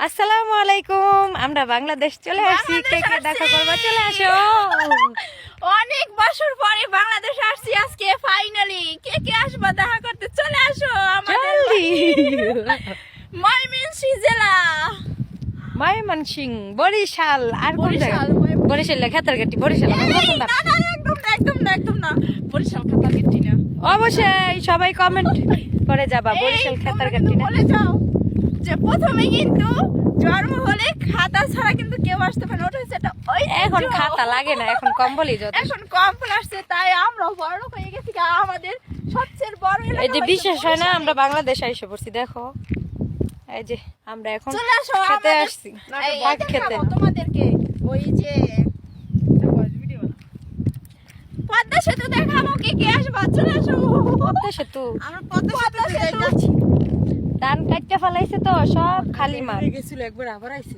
আসসালামু আলাইকুম। আমরা বাংলাদেশ চলে আসছি, কে কে দেখা করবা চলে আসো। অনেক বছর পরে বাংলাদেশ আসছি আজকে ফাইনালি। কে কে আসবা দেখা করতে চলে আসো আমাদের জলদি। ময়মনসিংহ জেলা, ময়মনসিংহ, বরিশাল আর কোন জায়গা? বরিশাল। বরিশাল খাতারগাটি, বরিশাল আমার পছন্দ। না না একদম না বরিশাল খাতারগাটি না। অবশ্যই সবাই কমেন্ট করে যাবা বরিশাল খাতারগাটি না। বলে যাও যে প্রথমে কিন্তু জন্ম হলে খাতা ছাড়া কিন্তু কেউ আসতে পারে না। ওটা হচ্ছে একটা এখন খাতা লাগে না, এখন কম্বলই যত। এখন কম্পল আসছে, তাই আমরা বড় হয়ে গেছি। আমাদের সবচেয়ে বড় এই যে বিশ্বাস হয় না আমরা বাংলাদেশ আইসে পড়ছি, দেখো এই যে আমরা এখন চলে আসো খেতে আসছি, ভাত খেতে। তোমাদেরকে ওই যে পদ্মা সেতু দেখাবো। কে কে আসবা চলে আসো। পদ্মা সেতু, আমরা পদ্মা সেতু ধান কাটতে ফেলাইছে তো সব খালি মাঠ। গেছিল একবার আবার আইছে।